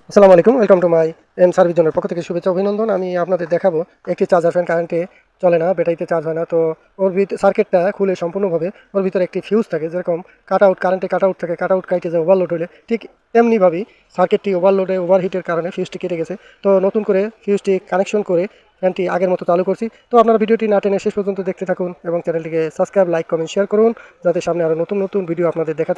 আসসালামু আলাইকুম, welcome to my M service জোনের পক্ষ থেকে শুভেচ্ছা অভিনন্দন। আমি আপনাদের দেখাবো একটি চার্জার ফ্যান কারেন্টে চলে না, ব্যাটারিতে চার্জ হয় না। তো ওর সার্কিটটা খুলে সম্পূর্ণভাবে ওর ভিতরে একটি ফিউজ থাকে, যেরকম কারেন্টে কাট আউট থাকে, কাট আউট কাটে যায় ওভারলোড হলে, ঠিক তেমনিভাবেই সার্কিটটি ওভারহিটের কারণে ফিউজটি কেটে গেছে। তো নতুন করে ফিউজটি কানেকশন করে ফ্যানটি আগের মতো চালু করছি। তো আপনারা ভিডিওটি না টেনে শেষ পর্যন্ত দেখতে থাকুন এবং চ্যানেলটিকে সাবস্ক্রাইব, লাইক, কমেন্ট, শেয়ার করুন, যাতে সামনে আরও নতুন নতুন ভিডিও আপনাদের দেখা